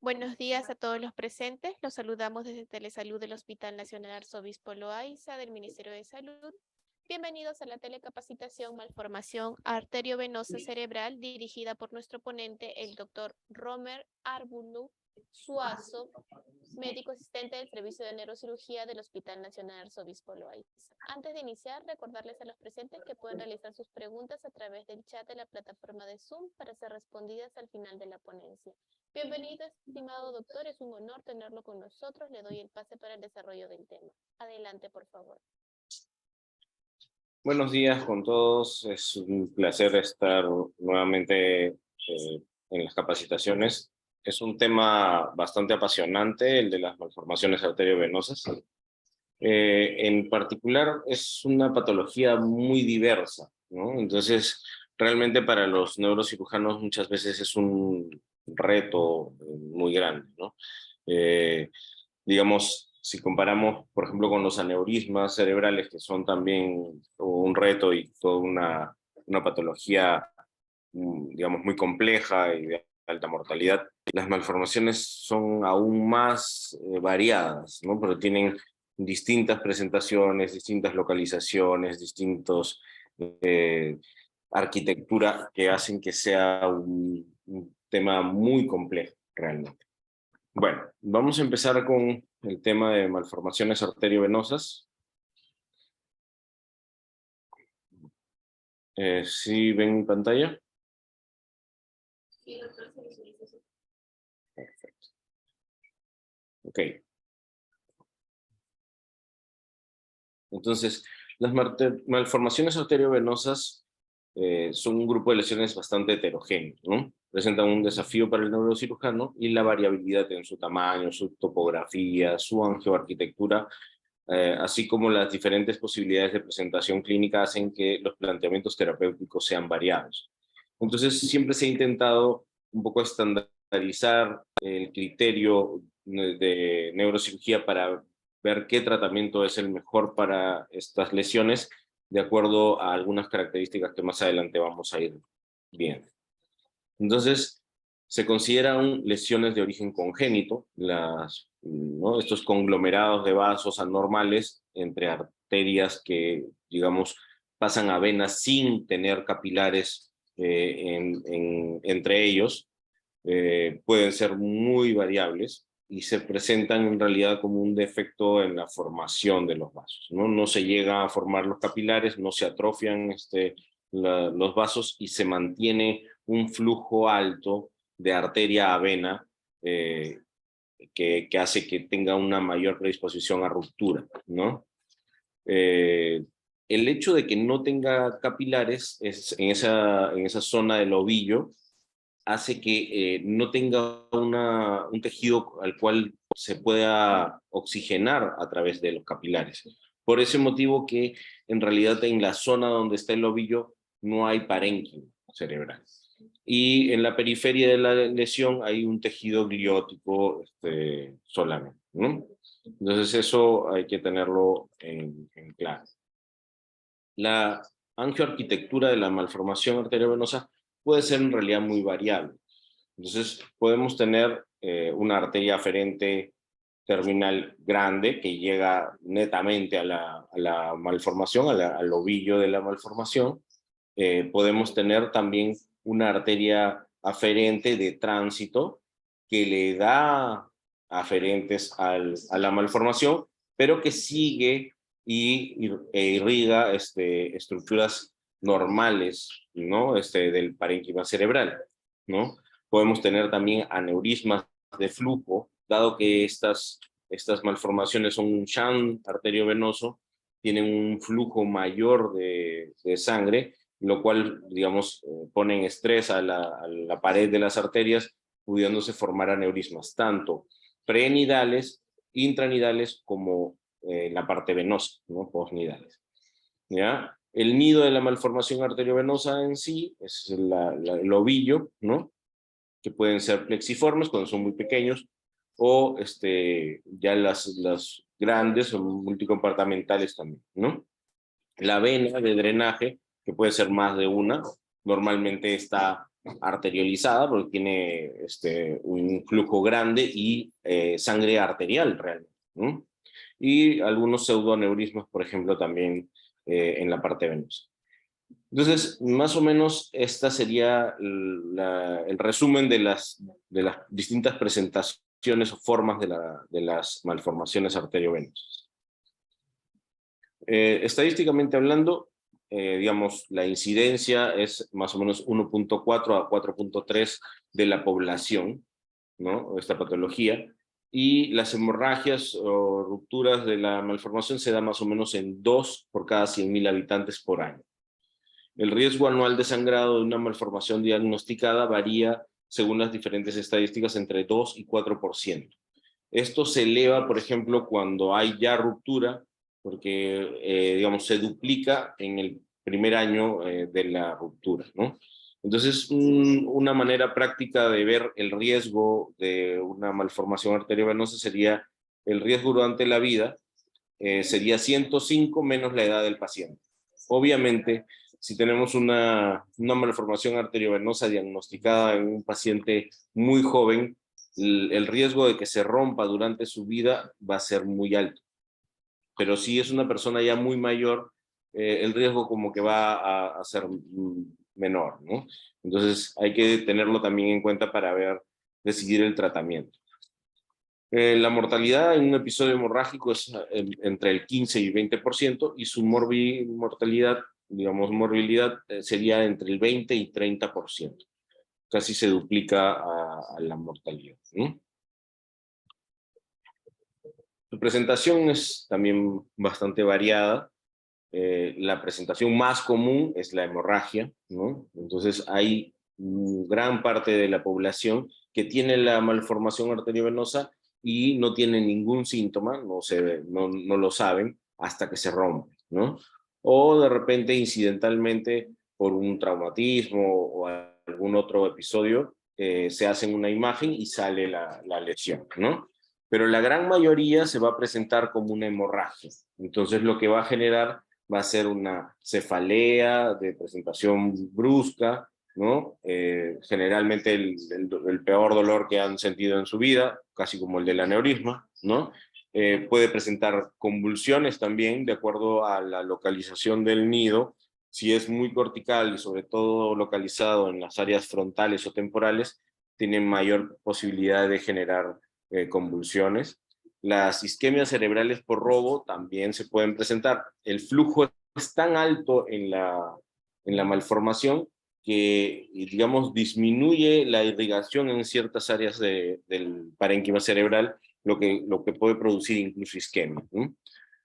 Buenos días a todos los presentes. Los saludamos desde Telesalud del Hospital Nacional Arzobispo Loaiza del Ministerio de Salud. Bienvenidos a la telecapacitación Malformación Arteriovenosa Cerebral dirigida por nuestro ponente, el doctor Romer Arbulu Suazo, médico asistente del Servicio de Neurocirugía del Hospital Nacional Arzobispo Loaiza. Antes de iniciar, recordarles a los presentes que pueden realizar sus preguntas a través del chat de la plataforma de Zoom para ser respondidas al final de la ponencia. Bienvenido, estimado doctor, es un honor tenerlo con nosotros. Le doy el pase para el desarrollo del tema. Adelante, por favor. Buenos días con todos, es un placer estar nuevamente en las capacitaciones. Es un tema bastante apasionante, el de las malformaciones arteriovenosas. En particular es una patología muy diversa, ¿no? Entonces, realmente para los neurocirujanos muchas veces es un reto muy grande, ¿no? Digamos, si comparamos, por ejemplo, con los aneurismas cerebrales, que son también un reto y toda una patología, digamos, muy compleja y de alta mortalidad, las malformaciones son aún más variadas, ¿no? Pero tienen distintas presentaciones, distintas localizaciones, distintos arquitectura que hacen que sea un tema muy complejo realmente. Bueno, vamos a empezar con el tema de malformaciones arteriovenosas. ¿Sí ven mi pantalla? Sí, doctor, se visualiza. Perfecto. Ok. Entonces, las malformaciones arteriovenosas son un grupo de lesiones bastante heterogéneo, ¿no? Presentan un desafío para el neurocirujano y la variabilidad en su tamaño, su topografía, su angioarquitectura, así como las diferentes posibilidades de presentación clínica hacen que los planteamientos terapéuticos sean variados. Entonces, siempre se ha intentado un poco estandarizar el criterio de neurocirugía para ver qué tratamiento es el mejor para estas lesiones, de acuerdo a algunas características que más adelante vamos a ir viendo. Entonces, se consideran lesiones de origen congénito, ¿no? Estos conglomerados de vasos anormales entre arterias que, digamos, pasan a venas sin tener capilares entre ellos, pueden ser muy variables y se presentan en realidad como un defecto en la formación de los vasos, ¿no? No se llega a formar los capilares, no se atrofian los vasos y se mantiene un flujo alto de arteria a vena que hace que tenga una mayor predisposición a ruptura, ¿no? El hecho de que no tenga capilares en esa zona del ovillo hace que no tenga un tejido al cual se pueda oxigenar a través de los capilares. Por ese motivo que en realidad en la zona donde está el ovillo no hay parénquima cerebral. Y en la periferia de la lesión hay un tejido gliótico solamente, ¿no? Entonces eso hay que tenerlo en claro. La angioarquitectura de la malformación arteriovenosa puede ser en realidad muy variable. Entonces podemos tener una arteria aferente terminal grande que llega netamente a la malformación, al ovillo de la malformación. Podemos tener también una arteria aferente de tránsito que le da aferentes a la malformación, pero que sigue e irriga estructuras normales, ¿no? Del parénquima cerebral, ¿no? Podemos tener también aneurismas de flujo, dado que estas malformaciones son un shunt arteriovenoso, tienen un flujo mayor de sangre, lo cual, digamos, pone en estrés a la pared de las arterias, pudiéndose formar aneurismas, tanto prenidales, intranidales, como la parte venosa, ¿no? Postnidales. ¿Ya? El nido de la malformación arteriovenosa en sí es el ovillo, ¿no? Que pueden ser plexiformes cuando son muy pequeños, o ya las grandes son multicompartimentales también, ¿no? La vena de drenaje, que puede ser más de una, normalmente está arteriolizada porque tiene un flujo grande y sangre arterial realmente, ¿no? Y algunos pseudoaneurismas, por ejemplo, también en la parte venosa. Entonces, más o menos, esta sería el resumen de las distintas presentaciones o formas de las malformaciones arteriovenosas. Estadísticamente hablando, digamos, la incidencia es más o menos 1.4 a 4.3 de la población, ¿no? Esta patología. Y las hemorragias o rupturas de la malformación se da más o menos en 2 por cada 100.000 habitantes por año. El riesgo anual de sangrado de una malformación diagnosticada varía, según las diferentes estadísticas, entre 2 y 4%. Esto se eleva, por ejemplo, cuando hay ya ruptura, porque, digamos, se duplica en el primer año de la ruptura, ¿no? Entonces, una manera práctica de ver el riesgo de una malformación arteriovenosa sería el riesgo durante la vida, sería 105 menos la edad del paciente. Obviamente, si tenemos una malformación arteriovenosa diagnosticada en un paciente muy joven, el riesgo de que se rompa durante su vida va a ser muy alto. Pero si es una persona ya muy mayor, el riesgo como que va a ser menor, ¿no? Entonces hay que tenerlo también en cuenta para decidir el tratamiento. La mortalidad en un episodio hemorrágico es entre el 15 y 20%, y su mortalidad, digamos, morbilidad sería entre el 20 y 30%. Casi se duplica a la mortalidad, ¿no? Su presentación es también bastante variada. La presentación más común es la hemorragia, ¿no? Entonces hay gran parte de la población que tiene la malformación arteriovenosa y no tiene ningún síntoma, no lo saben hasta que se rompe, ¿no? O de repente, incidentalmente, por un traumatismo o algún otro episodio, se hacen una imagen y sale la lesión, ¿no? Pero la gran mayoría se va a presentar como una hemorragia. Entonces lo que va a generar va a ser una cefalea de presentación brusca, ¿no? Generalmente el peor dolor que han sentido en su vida, casi como el del aneurisma, ¿no? Puede presentar convulsiones también, de acuerdo a la localización del nido. Si es muy cortical y sobre todo localizado en las áreas frontales o temporales, tiene mayor posibilidad de generar convulsiones. Las isquemias cerebrales por robo también se pueden presentar. El flujo es tan alto en la malformación que, digamos, disminuye la irrigación en ciertas áreas del parénquima cerebral, lo que puede producir incluso isquemia, ¿no?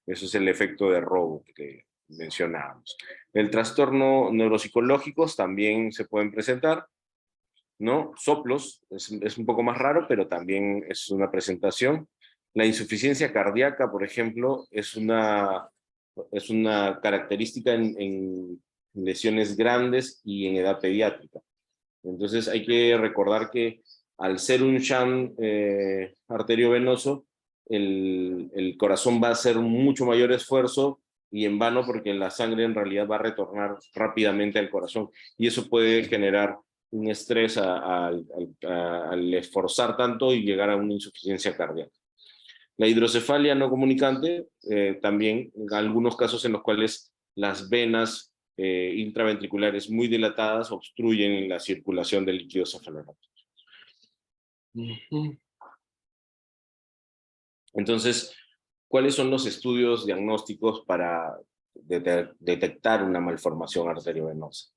Eso es el efecto de robo que mencionábamos. El trastorno neuropsicológicos también se pueden presentar, ¿no? Soplos, es un poco más raro, pero también es una presentación. La insuficiencia cardíaca, por ejemplo, es una característica en lesiones grandes y en edad pediátrica. Entonces hay que recordar que al ser un shunt arteriovenoso, el corazón va a hacer mucho mayor esfuerzo, y en vano, porque la sangre en realidad va a retornar rápidamente al corazón, y eso puede generar un estrés al esforzar tanto y llegar a una insuficiencia cardíaca. La hidrocefalia no comunicante, también en algunos casos en los cuales las venas intraventriculares muy dilatadas obstruyen la circulación del líquido cefalorraquídeo. Entonces, ¿cuáles son los estudios diagnósticos para detectar una malformación arteriovenosa?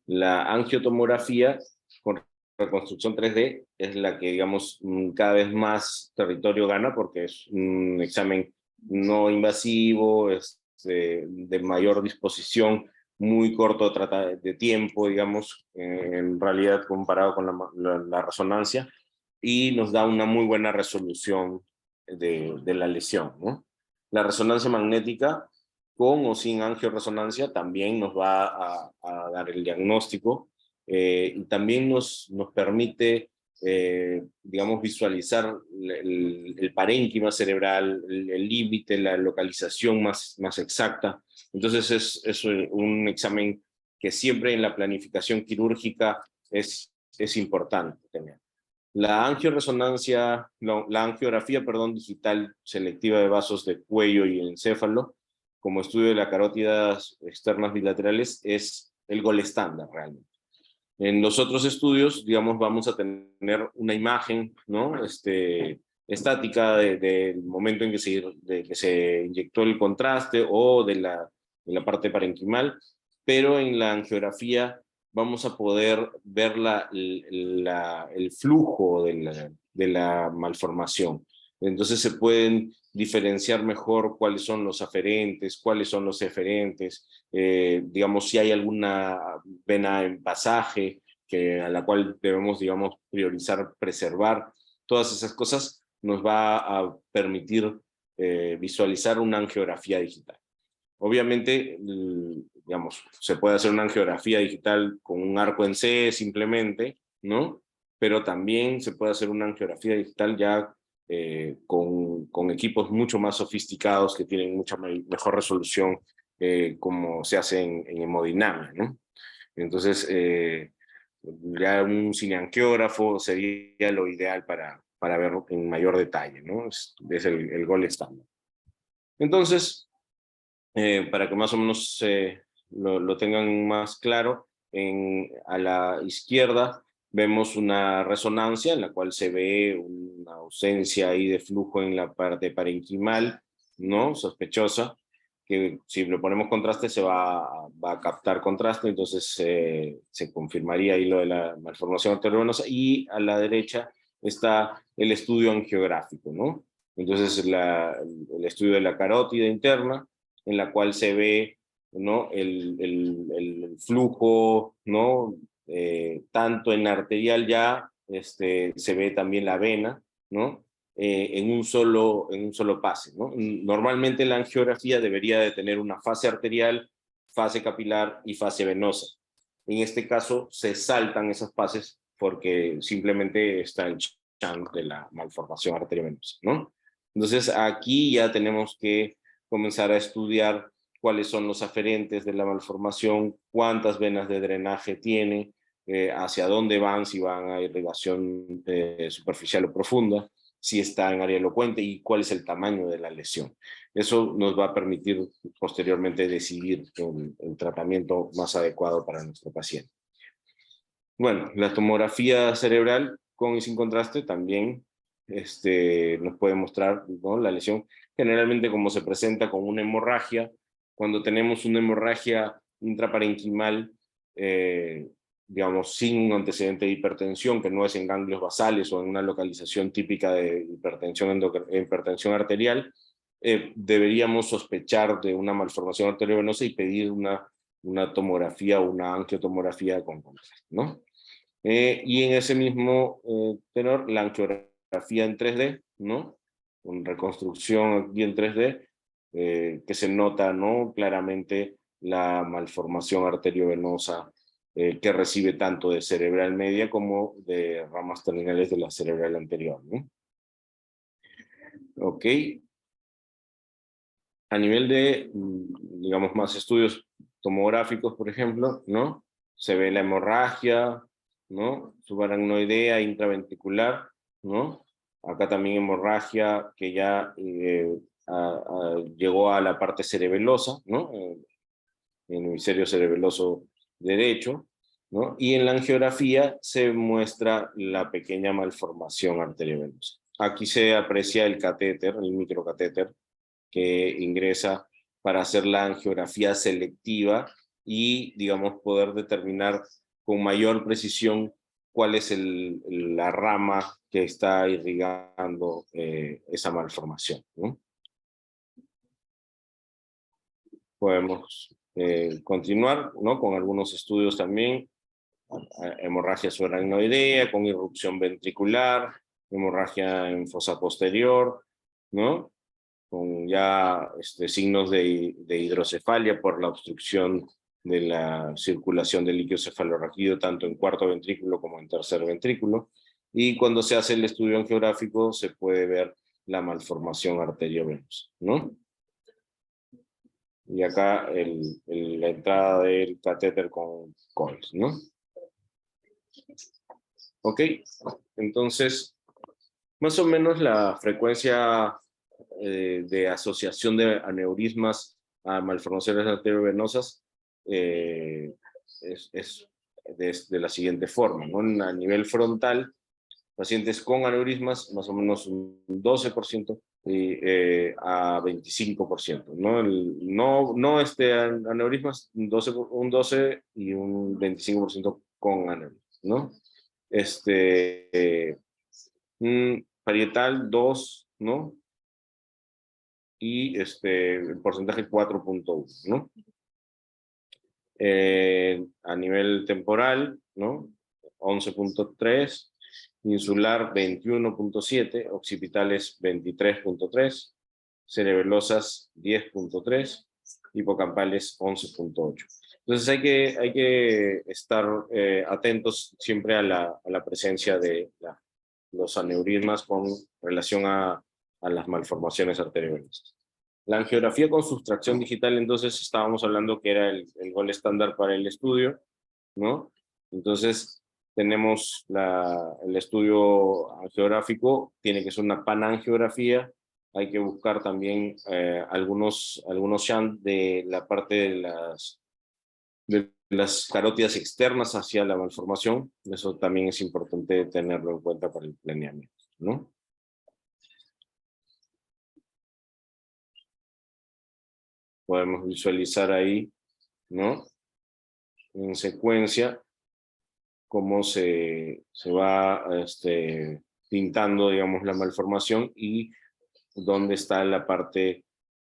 La angiotomografía con reconstrucción 3D es la que, digamos, cada vez más territorio gana, porque es un examen no invasivo, es de mayor disposición muy corto de tiempo, digamos, en realidad comparado con la resonancia, y nos da una muy buena resolución de la lesión, ¿no? La resonancia magnética, con o sin angioresonancia, también nos va a dar el diagnóstico, y también nos permite, digamos, visualizar el parénquima cerebral, el límite, la localización más exacta. Entonces es un examen que siempre en la planificación quirúrgica es importante tener. La angioresonancia, no, la angiografía, perdón, digital selectiva de vasos de cuello y encéfalo, como estudio de las carótidas externas bilaterales, es el gol estándar realmente. En los otros estudios, digamos, vamos a tener una imagen, ¿no? Estática del momento en que se inyectó el contraste o de la parte parenquimal, pero en la angiografía vamos a poder ver el flujo de la malformación. Entonces se pueden diferenciar mejor cuáles son los aferentes, cuáles son los eferentes, digamos, si hay alguna vena en pasaje a la cual debemos, digamos, priorizar, preservar. Todas esas cosas nos va a permitir visualizar una angiografía digital. Obviamente, digamos, se puede hacer una angiografía digital con un arco en C simplemente, ¿no? Pero también se puede hacer una angiografía digital ya con equipos mucho más sofisticados que tienen mucha mejor resolución, como se hace en hemodinamia, ¿no? Entonces, ya un cineangiógrafo sería lo ideal para verlo en mayor detalle, ¿no? Es el gol estándar. Entonces, para que más o menos lo tengan más claro, a la izquierda vemos una resonancia en la cual se ve una ausencia ahí de flujo en la parte parenquimal, ¿no? Sospechosa, que si le ponemos contraste va a captar contraste, entonces se confirmaría ahí lo de la malformación arteriovenosa, y a la derecha está el estudio angiográfico, ¿no? Entonces el estudio de la carótida interna, en la cual se ve, ¿no? el flujo, ¿no? Tanto en arterial ya, se ve también la vena, ¿no? En un solo pase, ¿no? Normalmente la angiografía debería de tener una fase arterial, fase capilar y fase venosa. En este caso se saltan esas fases porque simplemente está el chance de la malformación arteriovenosa, ¿no? Entonces aquí ya tenemos que comenzar a estudiar cuáles son los aferentes de la malformación, cuántas venas de drenaje tiene, hacia dónde van, si van a irrigación superficial o profunda, si está en área elocuente y cuál es el tamaño de la lesión. Eso nos va a permitir posteriormente decidir el tratamiento más adecuado para nuestro paciente. Bueno, la tomografía cerebral con y sin contraste también nos puede mostrar, ¿no? La lesión, generalmente como se presenta con una hemorragia. Cuando tenemos una hemorragia intraparenquimal, digamos, sin un antecedente de hipertensión, que no es en ganglios basales o en una localización típica de hipertensión arterial, deberíamos sospechar de una malformación arteriovenosa y pedir una tomografía o una angiotomografía con contraste, ¿no? Y en ese mismo tenor, la angiografía en 3D, ¿no? Con reconstrucción aquí en 3D, que se nota, ¿no? Claramente la malformación arteriovenosa que recibe tanto de cerebral media como de ramas terminales de la cerebral anterior, ¿no? Ok. A nivel de, digamos, más estudios tomográficos, por ejemplo, ¿no? Se ve la hemorragia, ¿no? Subaracnoidea intraventricular, ¿no? Acá también hemorragia que ya llegó a la parte cerebelosa, ¿no? El hemisferio cerebeloso derecho, ¿no? Y en la angiografía se muestra la pequeña malformación arteriovenosa. Aquí se aprecia el catéter, el microcatéter, que ingresa para hacer la angiografía selectiva y, digamos, poder determinar con mayor precisión cuál es la rama que está irrigando esa malformación, ¿no? Podemos continuar, ¿no? Con algunos estudios también, hemorragia subaracnoidea, con irrupción ventricular, hemorragia en fosa posterior, ¿no? Con ya signos de hidrocefalia por la obstrucción de la circulación del líquido cefalorraquídeo tanto en cuarto ventrículo como en tercer ventrículo. Y cuando se hace el estudio angiográfico se puede ver la malformación arteriovenosa, ¿no? Y acá la entrada del catéter con coils, ¿no? Ok, entonces, más o menos la frecuencia de asociación de aneurismas a malformaciones arteriovenosas es de la siguiente forma, ¿no? A nivel frontal, pacientes con aneurismas, más o menos un 12% a 25%, ¿no? No aneurismas, un 12 y un 25% con aneurismas, ¿no? Parietal 2, ¿no? Y el porcentaje 4.1, ¿no? A nivel temporal, ¿no? 11.3, insular 21.7, occipitales 23.3, cerebelosas 10.3, hipocampales 11.8. Entonces hay que estar atentos siempre a la presencia de los aneurismas con relación a las malformaciones arteriovenosas. La angiografía con sustracción digital, entonces estábamos hablando que era el gol estándar para el estudio, ¿no? Entonces tenemos el estudio angiográfico, tiene que ser una panangiografía, hay que buscar también algunos shunt de la parte de las carótidas externas hacia la malformación. Eso también es importante tenerlo en cuenta para el planeamiento, ¿no? Podemos visualizar ahí, ¿no? En secuencia, cómo se va pintando, digamos, la malformación y dónde está la parte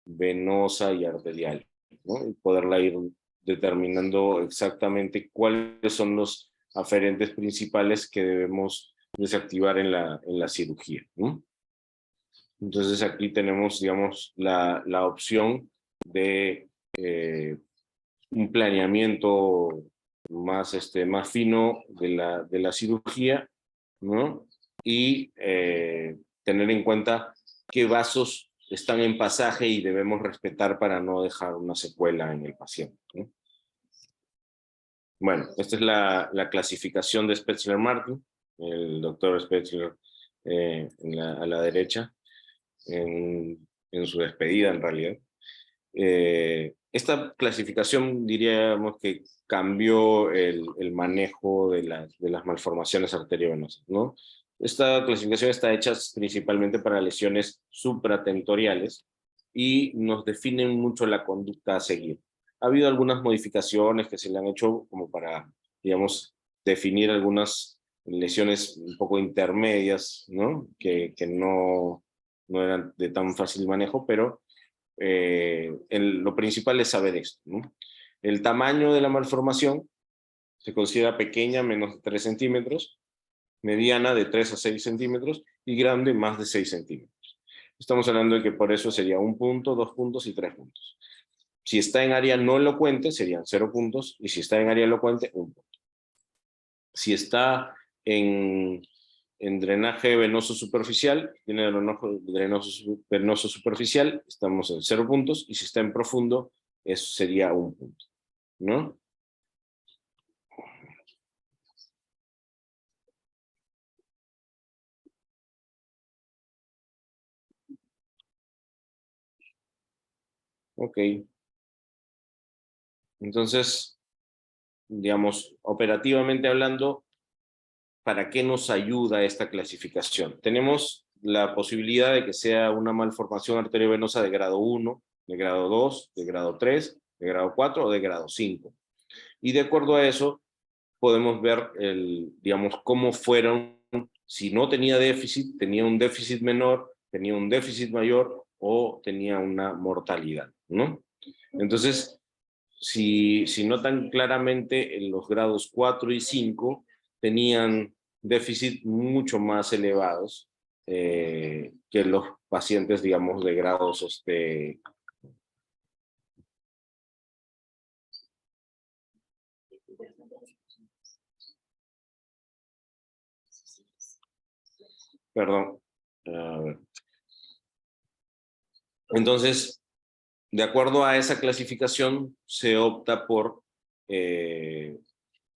venosa y arterial, ¿no? Y poderla ir determinando exactamente cuáles son los aferentes principales que debemos desactivar en la cirugía, ¿no? Entonces aquí tenemos, digamos, la opción de un planeamiento más fino de la cirugía, ¿no? Y tener en cuenta qué vasos están en pasaje y debemos respetar para no dejar una secuela en el paciente, ¿no? Bueno, esta es la clasificación de Spetzler-Martin, el doctor Spetzler a la derecha, en su despedida en realidad. Esta clasificación diríamos que cambió el manejo de las malformaciones arteriovenosas, ¿no? Esta clasificación está hecha principalmente para lesiones supratentoriales y nos definen mucho la conducta a seguir. Ha habido algunas modificaciones que se le han hecho como para, digamos, definir algunas lesiones un poco intermedias, ¿no? Que no eran de tan fácil manejo, pero lo principal es saber esto, ¿no? El tamaño de la malformación se considera pequeña, menos de 3 centímetros, mediana de 3 a 6 centímetros y grande más de 6 centímetros. Estamos hablando de que por eso sería 1 punto, 2 puntos y 3 puntos. Si está en área no elocuente serían 0 puntos y si está en área elocuente 1 punto. Si está en drenaje venoso superficial, tiene drenaje venoso superficial, estamos en 0 puntos, y si está en profundo, eso sería 1 punto, ¿no? Ok. Entonces, digamos, operativamente hablando, ¿para qué nos ayuda esta clasificación? Tenemos la posibilidad de que sea una malformación arteriovenosa de grado 1, de grado 2, de grado 3, de grado 4 o de grado 5. Y de acuerdo a eso, podemos ver, digamos, cómo fueron, si no tenía déficit, tenía un déficit menor, tenía un déficit mayor o tenía una mortalidad, ¿no? Entonces, si notan claramente, en los grados 4 y 5 tenían déficit mucho más elevados que los pacientes, digamos, de grados perdón. A ver. Entonces, de acuerdo a esa clasificación, se opta por,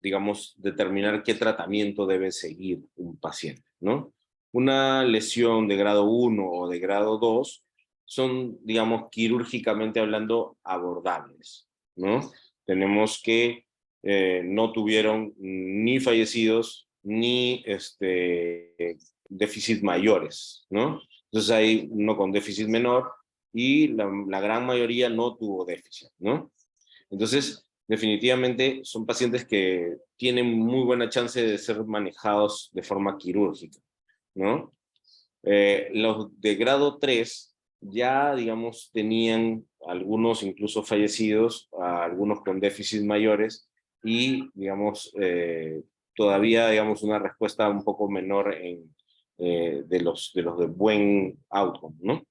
digamos, determinar qué tratamiento debe seguir un paciente, ¿no? Una lesión de grado 1 o de grado 2 son, digamos, quirúrgicamente hablando, abordables, ¿no? Tenemos que no tuvieron ni fallecidos ni déficits mayores, ¿no? Entonces hay uno con déficit menor y la gran mayoría no tuvo déficit, ¿no? Entonces, definitivamente son pacientes que tienen muy buena chance de ser manejados de forma quirúrgica, ¿no? Los de grado 3 ya, digamos, tenían algunos incluso fallecidos, algunos con déficits mayores y, digamos, todavía, digamos, una respuesta un poco menor de los de buen outcome, ¿no?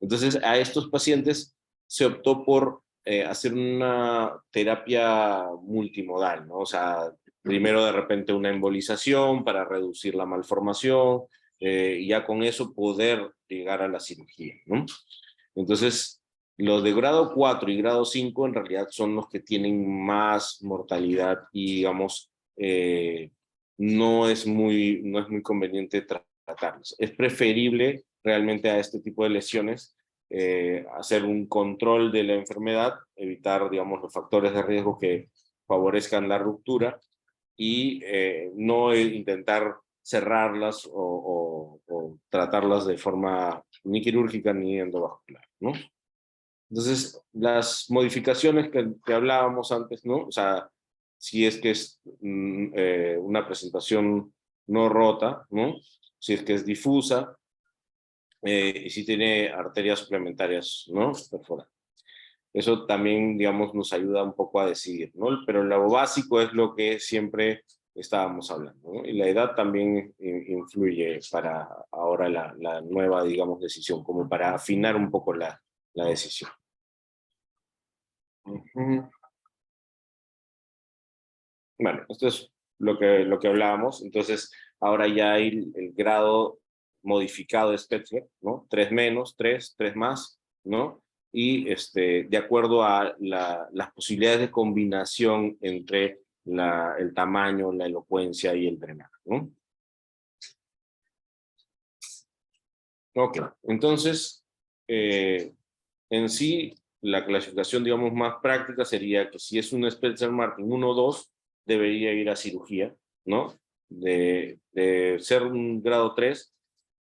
Entonces, a estos pacientes se optó por hacer una terapia multimodal, ¿no? O sea, primero de repente una embolización para reducir la malformación, y ya con eso poder llegar a la cirugía, ¿no? Entonces, los de grado 4 y grado 5 en realidad son los que tienen más mortalidad y, digamos, no es muy conveniente tratarlos. Es preferible realmente a este tipo de lesiones hacer un control de la enfermedad, evitar, digamos, los factores de riesgo que favorezcan la ruptura y no intentar cerrarlas o tratarlas de forma ni quirúrgica ni endovascular, ¿no? Entonces, las modificaciones que hablábamos antes, ¿no? O sea, si es que es una presentación no rota, ¿no? Si es que es difusa, y si tiene arterias suplementarias, ¿no? Perforadas. Eso también, digamos, nos ayuda un poco a decidir, ¿no? Pero lo básico es lo que siempre estábamos hablando, ¿no? Y la edad también influye para ahora la nueva, digamos, decisión, como para afinar un poco la decisión. Ujú. Bueno, esto es lo que hablábamos. Entonces, ahora ya hay el grado modificado de Spetzler, ¿no? 3 menos, 3 más, ¿no? Y de acuerdo a las posibilidades de combinación entre el tamaño, la elocuencia y el drenaje, ¿no? Ok, entonces, en sí, la clasificación, digamos, más práctica sería que si es un Spencer-Martin 1 o 2, debería ir a cirugía, ¿no? De ser un grado 3,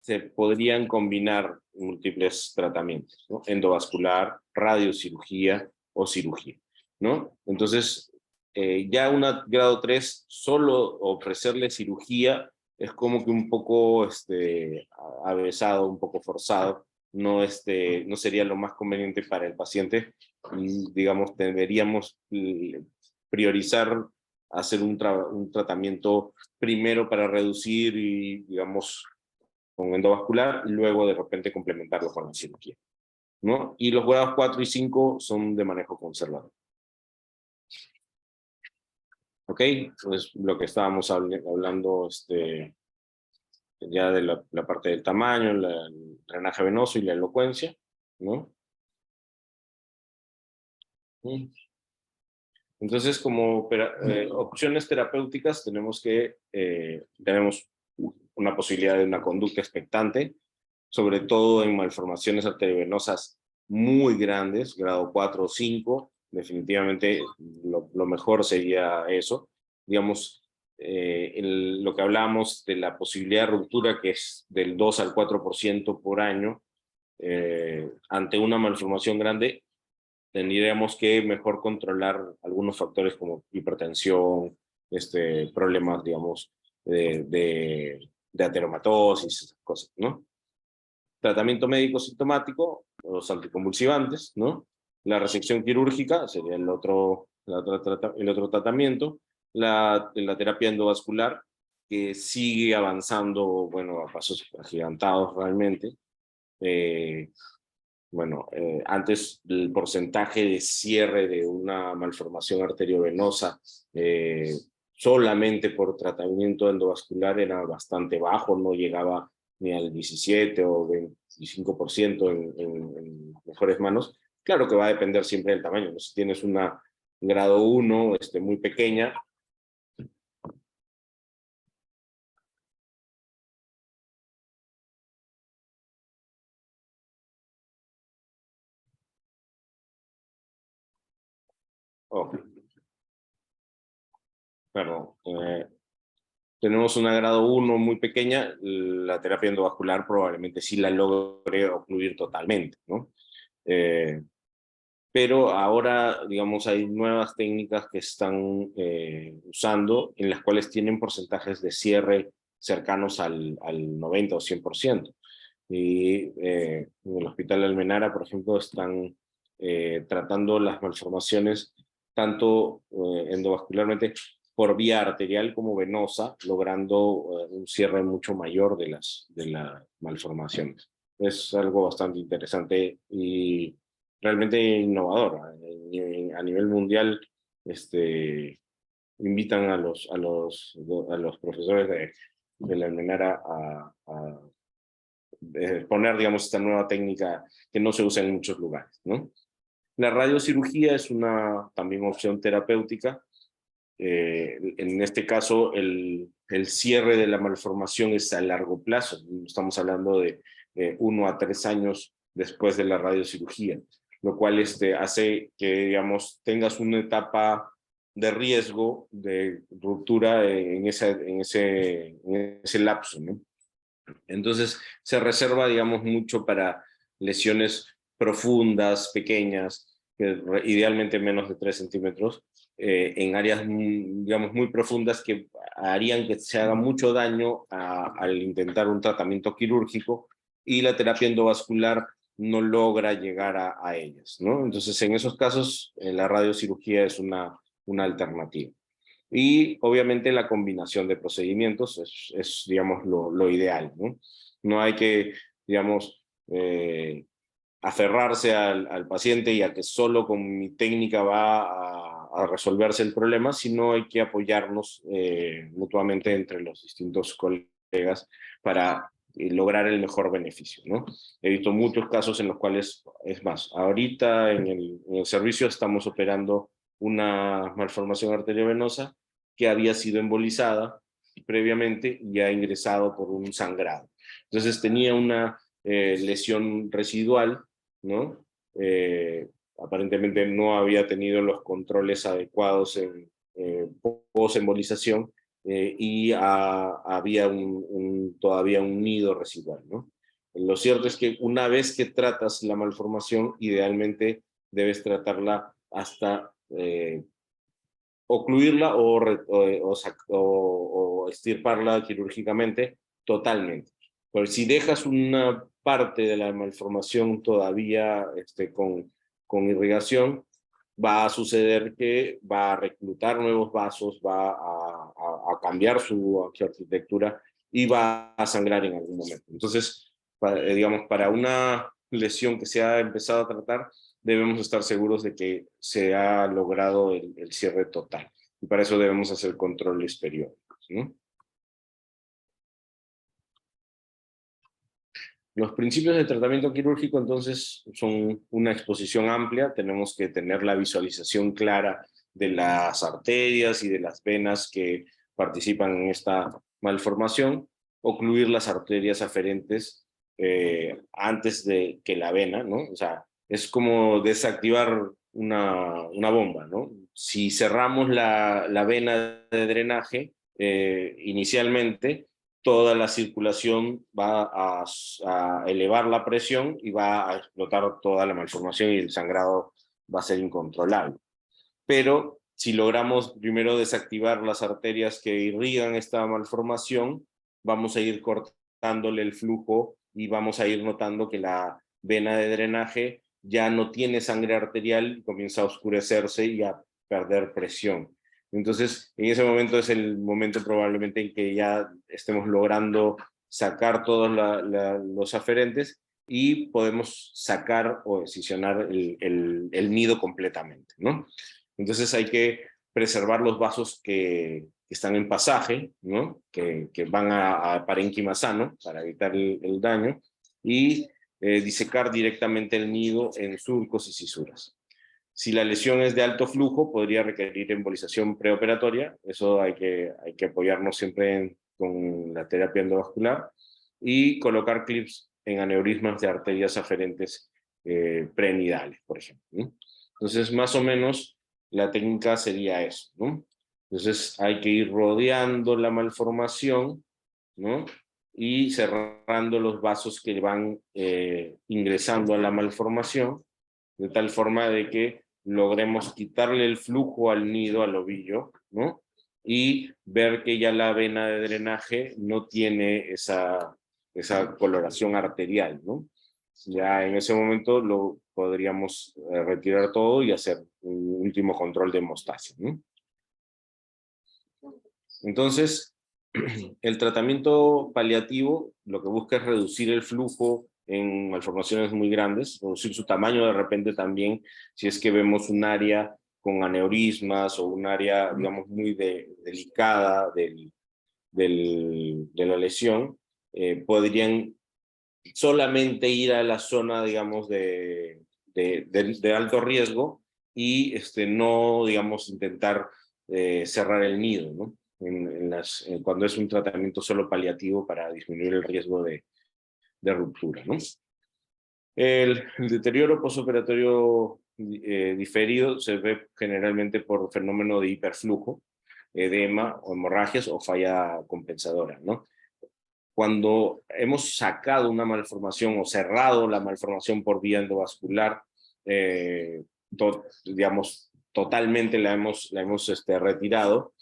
se podrían combinar múltiples tratamientos, ¿no? Endovascular, radiocirugía o cirugía, ¿no? Entonces, ya una grado 3, solo ofrecerle cirugía es como que un poco avesado, un poco forzado, no sería lo más conveniente para el paciente. Y, digamos, deberíamos priorizar hacer un tratamiento primero para reducir y, digamos, con endovascular, y luego de repente complementarlo con la cirugía, ¿no? Y los grados 4 y 5 son de manejo conservador. ¿Ok? Entonces, lo que estábamos hablando, ya de la parte del tamaño, el drenaje venoso y la elocuencia, ¿no? Entonces, como opciones terapéuticas, tenemos una posibilidad de una conducta expectante, sobre todo en malformaciones arteriovenosas muy grandes, grado 4 o 5, definitivamente lo mejor sería eso. Digamos, lo que hablamos de la posibilidad de ruptura, que es del 2 al 4% por año, ante una malformación grande, tendríamos que mejor controlar algunos factores como hipertensión, problemas, digamos, de ateromatosis, esas cosas, ¿no? Tratamiento médico sintomático, los anticonvulsivantes, ¿no? La resección quirúrgica sería el otro tratamiento, la terapia endovascular, que sigue avanzando, bueno, a pasos agigantados realmente. Antes el porcentaje de cierre de una malformación arteriovenosa solamente por tratamiento endovascular era bastante bajo, no llegaba ni al 17 o 25% en mejores manos. Claro que va a depender siempre del tamaño, ¿no? Si tienes una grado 1 muy pequeña, oh, perdón, tenemos una grado 1 muy pequeña, la terapia endovascular probablemente sí la logre ocluir totalmente, ¿no? Pero ahora, digamos, hay nuevas técnicas que están usando, en las cuales tienen porcentajes de cierre cercanos al 90 o 100%. Y en el Hospital Almenara, por ejemplo, están tratando las malformaciones tanto endovascularmente por vía arterial como venosa, logrando un cierre mucho mayor de las malformaciones. Es algo bastante interesante y realmente innovador. A nivel mundial, invitan a los profesores de la Almenara a poner, digamos, esta nueva técnica que no se usa en muchos lugares, ¿no? La radiocirugía es una también opción terapéutica. En este caso, el cierre de la malformación es a largo plazo. Estamos hablando de 1 a 3 años después de la radiocirugía, lo cual hace que, digamos, tengas una etapa de riesgo de ruptura en ese lapso, ¿no? Entonces, se reserva, digamos, mucho para lesiones profundas, pequeñas, que idealmente menos de 3 centímetros, en áreas, digamos, muy profundas que harían que se haga mucho daño al intentar un tratamiento quirúrgico, y la terapia endovascular no logra llegar a ellas, ¿no? Entonces, en esos casos, la radiocirugía es una alternativa. Y obviamente la combinación de procedimientos es digamos, lo ideal, ¿no? No hay que, digamos, aferrarse al paciente y a que solo con mi técnica va a resolverse el problema, sino hay que apoyarnos mutuamente entre los distintos colegas para lograr el mejor beneficio, ¿no? He visto muchos casos en los cuales, es más, ahorita en el servicio estamos operando una malformación arteriovenosa que había sido embolizada previamente y ha ingresado por un sangrado. Entonces tenía una lesión residual, ¿no? Aparentemente no había tenido los controles adecuados en post-embolización, y había todavía un nido residual, ¿no? Lo cierto es que una vez que tratas la malformación, idealmente debes tratarla hasta ocluirla o extirparla quirúrgicamente totalmente. Pero si dejas una parte de la malformación todavía con irrigación, va a suceder que va a reclutar nuevos vasos, va a cambiar su arquitectura y va a sangrar en algún momento. Entonces, digamos, para una lesión que se ha empezado a tratar, debemos estar seguros de que se ha logrado el cierre total. Y para eso debemos hacer controles periódicos, ¿no? Los principios de tratamiento quirúrgico, entonces, son una exposición amplia. Tenemos que tener la visualización clara de las arterias y de las venas que participan en esta malformación, ocluir las arterias aferentes antes de que la vena, ¿no? O sea, es como desactivar una bomba, ¿no? Si cerramos la vena de drenaje inicialmente, toda la circulación va a elevar la presión y va a explotar toda la malformación y el sangrado va a ser incontrolable. Pero si logramos primero desactivar las arterias que irrigan esta malformación, vamos a ir cortándole el flujo y vamos a ir notando que la vena de drenaje ya no tiene sangre arterial y comienza a oscurecerse y a perder presión. Entonces, en ese momento es el momento probablemente en que ya estemos logrando sacar todos los aferentes y podemos sacar o excisionar el nido completamente, ¿no? Entonces hay que preservar los vasos que están en pasaje, ¿no? Que van a parénquima sano para evitar el daño, y disecar directamente el nido en surcos y cisuras. Si la lesión es de alto flujo, podría requerir embolización preoperatoria. Eso hay que apoyarnos siempre con la terapia endovascular, y colocar clips en aneurismas de arterias aferentes prenidales, por ejemplo, ¿no? Entonces, más o menos, la técnica sería eso, ¿no? Entonces, hay que ir rodeando la malformación, ¿no? Y cerrando los vasos que van ingresando a la malformación, de tal forma de que logremos quitarle el flujo al nido, al ovillo, ¿no? Y ver que ya la vena de drenaje no tiene esa coloración arterial, ¿no? Ya en ese momento lo podríamos retirar todo y hacer un último control de hemostasia, ¿no? Entonces, el tratamiento paliativo lo que busca es reducir el flujo en malformaciones muy grandes, reducir su tamaño de repente también, si es que vemos un área con aneurismas o un área, digamos, muy delicada de la lesión, podrían solamente ir a la zona, digamos, de alto riesgo y no, digamos, intentar cerrar el nido, ¿no? Cuando es un tratamiento solo paliativo para disminuir el riesgo de ruptura, ¿no? El deterioro postoperatorio diferido se ve generalmente por fenómeno de hiperflujo, edema o hemorragias o falla compensadora, ¿no? Cuando hemos sacado una malformación o cerrado la malformación por vía endovascular, digamos, totalmente la hemos retirado,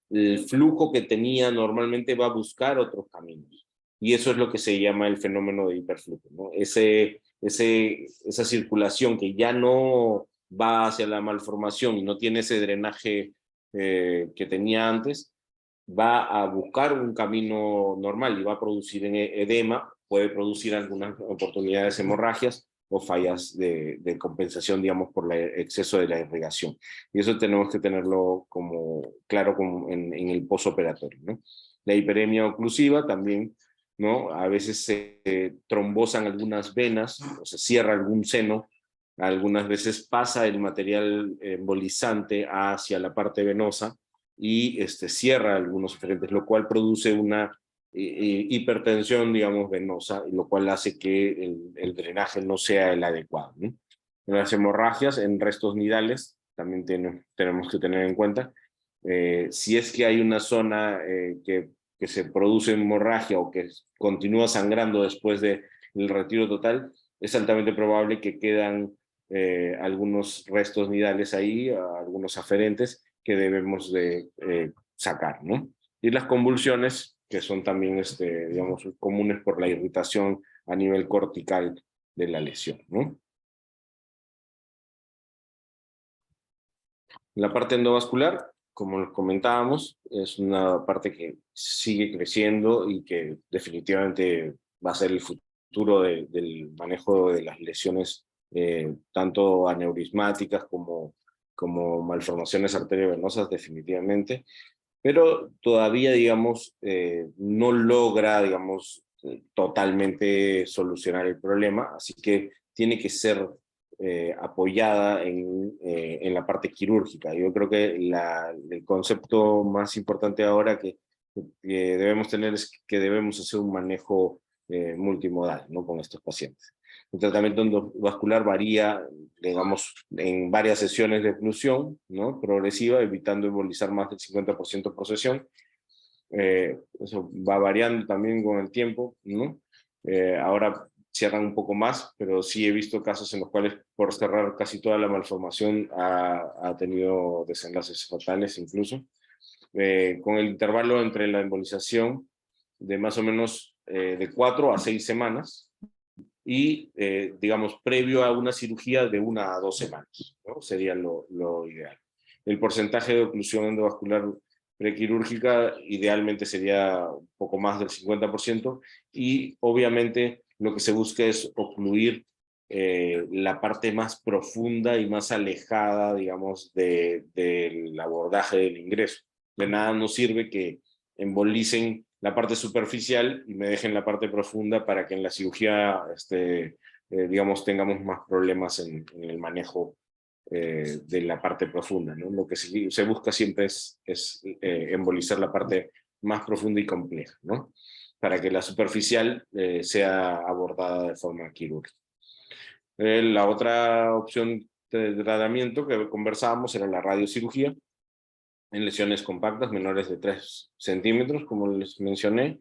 el flujo que tenía normalmente va a buscar otros caminos. Y eso es lo que se llama el fenómeno de hiperflujo, ¿no? Esa circulación que ya no va hacia la malformación y no tiene ese drenaje que tenía antes, va a buscar un camino normal y va a producir edema, puede producir algunas oportunidades hemorragias o fallas de compensación, digamos, por el exceso de la irrigación. Y eso tenemos que tenerlo como claro en el posoperatorio, ¿no? La hiperemia oclusiva también, ¿no? A veces se trombosan algunas venas o se cierra algún seno, algunas veces pasa el material embolizante hacia la parte venosa y cierra algunos aferentes, lo cual produce una hipertensión, digamos, venosa, lo cual hace que el drenaje no sea el adecuado, ¿no? En las hemorragias, en restos nidales, también tenemos que tener en cuenta, si es que hay una zona que se produce hemorragia o que continúa sangrando después del retiro total, es altamente probable que quedan algunos restos nidales ahí, algunos aferentes, que debemos de sacar, ¿no? Y las convulsiones, que son también, digamos, comunes por la irritación a nivel cortical de la lesión, ¿no? La parte endovascular, como comentábamos, es una parte que sigue creciendo y que definitivamente va a ser el futuro del manejo de las lesiones, tanto aneurismáticas como malformaciones arteriovenosas, definitivamente, pero todavía, digamos, no logra, digamos, totalmente solucionar el problema, así que tiene que ser apoyada en la parte quirúrgica. Yo creo que el concepto más importante ahora que debemos tener es que debemos hacer un manejo multimodal, ¿no? Con estos pacientes. El tratamiento endovascular varía, digamos, en varias sesiones de oclusión, ¿no? Progresiva, evitando embolizar más del 50% por sesión. Eso va variando también con el tiempo, ¿no? Ahora cierran un poco más, pero sí he visto casos en los cuales por cerrar casi toda la malformación ha tenido desenlaces fatales incluso. Con el intervalo entre la embolización de más o menos de 4 a 6 semanas, y, digamos, previo a una cirugía de 1 a 2 semanas, ¿no? Sería lo ideal. El porcentaje de oclusión endovascular prequirúrgica idealmente sería un poco más del 50%, y obviamente lo que se busca es ocluir la parte más profunda y más alejada, digamos, del abordaje del ingreso. De nada nos sirve que embolicen la parte superficial y me dejen la parte profunda para que en la cirugía, digamos, tengamos más problemas en el manejo de la parte profunda, ¿no? Lo que se busca siempre es embolizar la parte más profunda y compleja, ¿no? Para que la superficial sea abordada de forma quirúrgica. La otra opción de tratamiento que conversábamos era la radiocirugía en lesiones compactas menores de 3 centímetros, como les mencioné,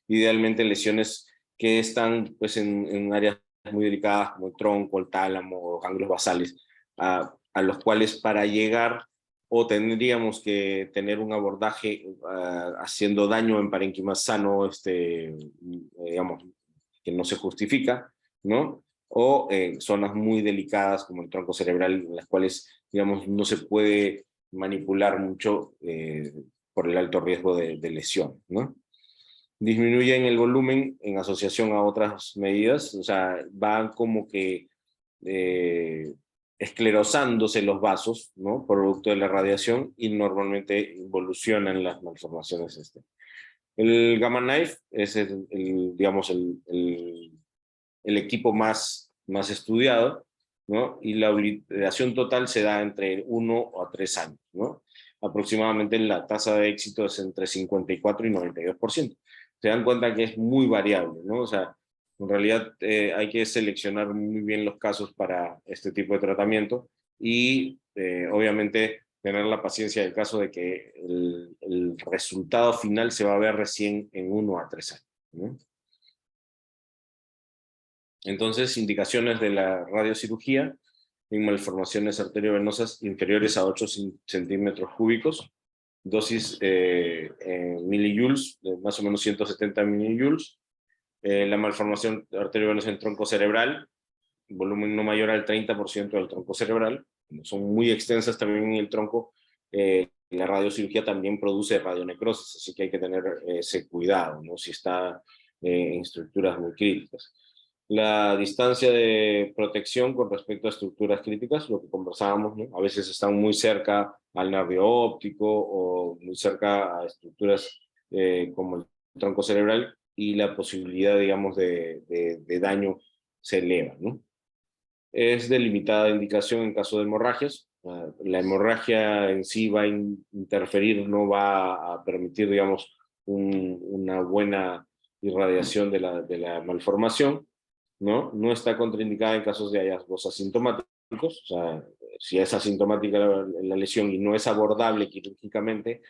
idealmente lesiones que están pues, en áreas muy delicadas como el tronco, el tálamo, ganglios basales, a los cuales para llegar o tendríamos que tener un abordaje haciendo daño en parénquima sano, digamos, que no se justifica, ¿no? O zonas muy delicadas como el tronco cerebral, en las cuales, digamos, no se puede manipular mucho por el alto riesgo de lesión, ¿no? Disminuyen el volumen en asociación a otras medidas, o sea, van como que eh, esclerosándose los vasos, ¿no? Producto de la radiación, y normalmente involucionan las malformaciones. El Gamma Knife es digamos, el equipo más estudiado, ¿no? Y la obliteración total se da entre 1 a 3 años, ¿no? Aproximadamente la tasa de éxito es entre 54 y 92%. Se dan cuenta que es muy variable, ¿no? O sea, en realidad hay que seleccionar muy bien los casos para este tipo de tratamiento y obviamente tener la paciencia del caso de que el resultado final se va a ver recién en 1 a 3 años, ¿no? Entonces, indicaciones de la radiocirugía en malformaciones arteriovenosas inferiores a 8 centímetros cúbicos, dosis en millijoules, de más o menos 170 millijoules. La malformación arteriovenosa en tronco cerebral, volumen no mayor al 30% del tronco cerebral, son muy extensas también en el tronco. La radiocirugía también produce radionecrosis, así que hay que tener ese cuidado, ¿no? Si está en estructuras muy críticas. La distancia de protección con respecto a estructuras críticas, lo que conversábamos, ¿no? A veces están muy cerca al nervio óptico o muy cerca a estructuras como el tronco cerebral, y la posibilidad, digamos, de daño se eleva, ¿no? Es de limitada indicación en caso de hemorragias. La hemorragia en sí va a interferir, no va a permitir, digamos, una buena irradiación de la malformación, ¿no? No está contraindicada en casos de hallazgos asintomáticos, o sea, si es asintomática la lesión y no es abordable quirúrgicamente,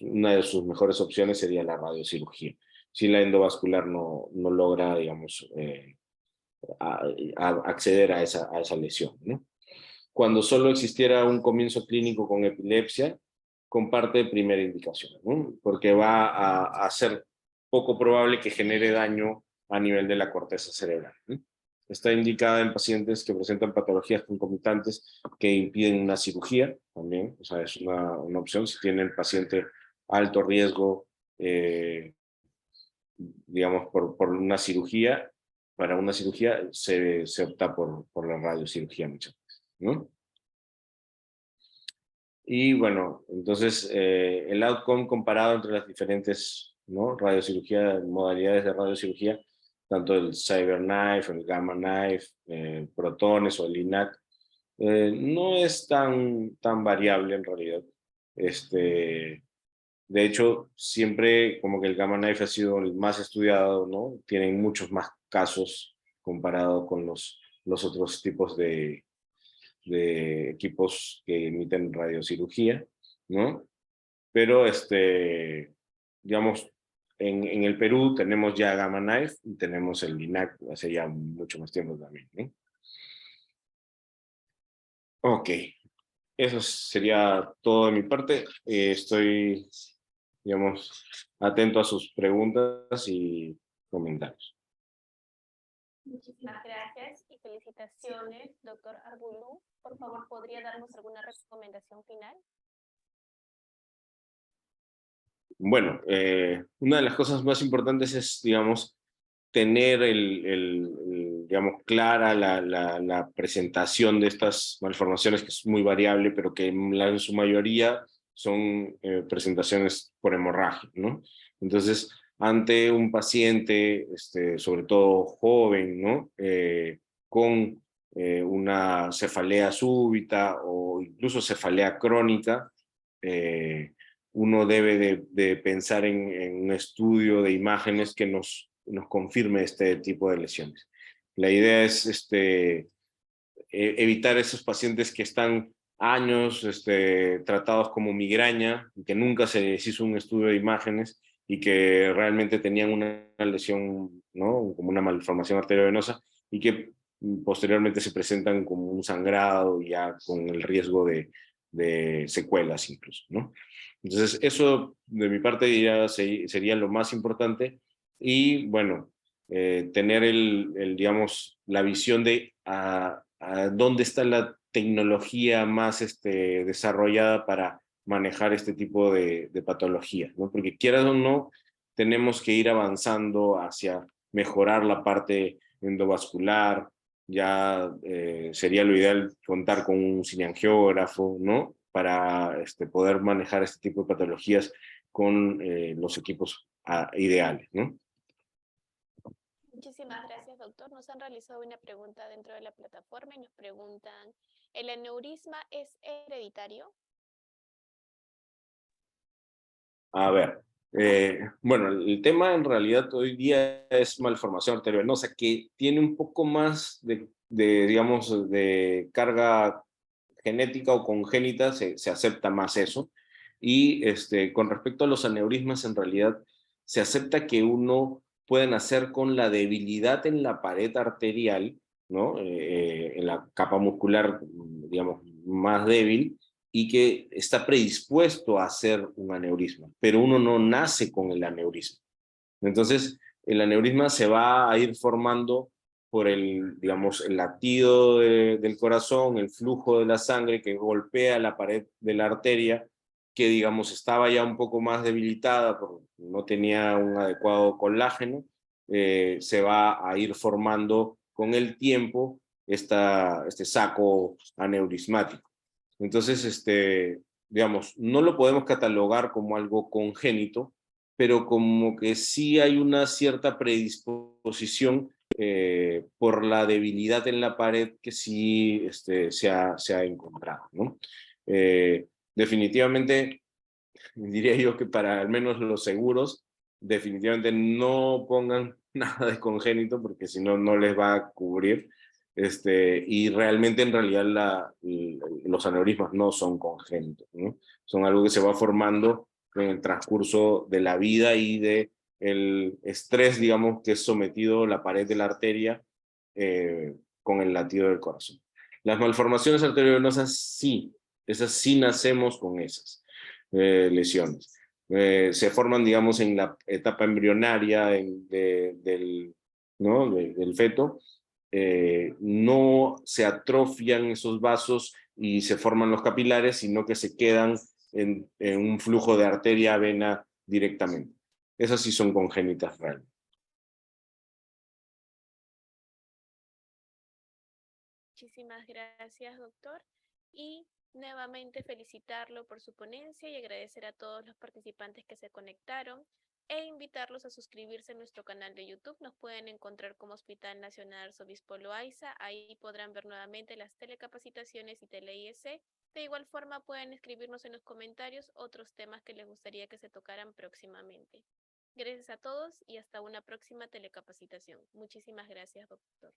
una de sus mejores opciones sería la radiocirugía. Si la endovascular no logra, digamos, a acceder a esa lesión, ¿no? Cuando solo existiera un comienzo clínico con epilepsia, comparte primera indicación, ¿no? Porque va a ser poco probable que genere daño a nivel de la corteza cerebral, ¿no? Está indicada en pacientes que presentan patologías concomitantes que impiden una cirugía también, o sea, es una opción si tiene el paciente alto riesgo, digamos, por una cirugía. Para una cirugía se opta por la radiocirugía muchas veces, ¿no? Y bueno, entonces el outcome comparado entre las diferentes, ¿no? Radiocirugía, modalidades de radiocirugía, tanto el CyberKnife, el Gamma Knife, protones o el LINAC, no es tan variable en realidad. De hecho, siempre como que el Gamma Knife ha sido el más estudiado, ¿no? Tienen muchos más casos comparado con los otros tipos de equipos que emiten radiocirugía, ¿no? Pero, digamos, en el Perú tenemos ya Gamma Knife y tenemos el LINAC hace ya mucho más tiempo también, ¿no? Ok, eso sería todo de mi parte. Estoy, digamos, atento a sus preguntas y comentarios. Muchísimas gracias y felicitaciones, doctor Arbulú. Por favor, ¿podría darnos alguna recomendación final? Bueno, una de las cosas más importantes es, digamos, tener digamos, clara la presentación de estas malformaciones, que es muy variable, pero que en su mayoría son presentaciones por hemorragia, ¿no? Entonces, ante un paciente, sobre todo joven, ¿no? Con una cefalea súbita o incluso cefalea crónica, uno debe de pensar en un estudio de imágenes que nos confirme este tipo de lesiones. La idea es evitar esos pacientes que están años tratados como migraña, que nunca se les hizo un estudio de imágenes y que realmente tenían una lesión, ¿no? Como una malformación arteriovenosa y que posteriormente se presentan como un sangrado ya con el riesgo de secuelas incluso, ¿no? Entonces, eso de mi parte ya sería lo más importante y bueno, tener digamos, la visión de a dónde está la tecnología más desarrollada para manejar este tipo de patologías, ¿no? Porque quieras o no, tenemos que ir avanzando hacia mejorar la parte endovascular, ya sería lo ideal contar con un cineangiógrafo, ¿no? Para poder manejar este tipo de patologías con los equipos ideales, ¿no? Muchísimas gracias, doctor. Nos han realizado una pregunta dentro de la plataforma y nos preguntan, ¿el aneurisma es hereditario? A ver, bueno, el tema en realidad hoy día es malformación arteriovenosa, que tiene un poco más digamos, de carga genética o congénita, se acepta más eso. Y con respecto a los aneurismas, en realidad se acepta que uno puede nacer con la debilidad en la pared arterial, ¿no? En la capa muscular, digamos, más débil, y que está predispuesto a hacer un aneurisma, pero uno no nace con el aneurisma. Entonces, el aneurisma se va a ir formando por digamos, el latido del corazón, el flujo de la sangre que golpea la pared de la arteria, que, digamos, estaba ya un poco más debilitada, porque no tenía un adecuado colágeno, se va a ir formando con el tiempo este saco aneurismático. Entonces, digamos, no lo podemos catalogar como algo congénito, pero como que sí hay una cierta predisposición por la debilidad en la pared que sí se ha encontrado, ¿no? Definitivamente, diría yo que para al menos los seguros, definitivamente no pongan nada de congénito porque si no, no les va a cubrir. Y realmente en realidad los aneurismas no son congénitos, ¿no? Son algo que se va formando en el transcurso de la vida y de el estrés, digamos, que es sometido la pared de la arteria con el latido del corazón. Las malformaciones arteriovenosas sí, esas sí nacemos con esas lesiones. Se forman, digamos, en la etapa embrionaria ¿no? Del feto. No se atrofian esos vasos y se forman los capilares, sino que se quedan en un flujo de arteria-vena directamente. Esas sí son congénitas realmente. Muchísimas gracias, doctor. Y nuevamente felicitarlo por su ponencia y agradecer a todos los participantes que se conectaron e invitarlos a suscribirse a nuestro canal de YouTube. Nos pueden encontrar como Hospital Nacional Arzobispo Loaiza. Ahí podrán ver nuevamente las telecapacitaciones y tele-IEC. De igual forma pueden escribirnos en los comentarios otros temas que les gustaría que se tocaran próximamente. Gracias a todos y hasta una próxima telecapacitación. Muchísimas gracias, doctor.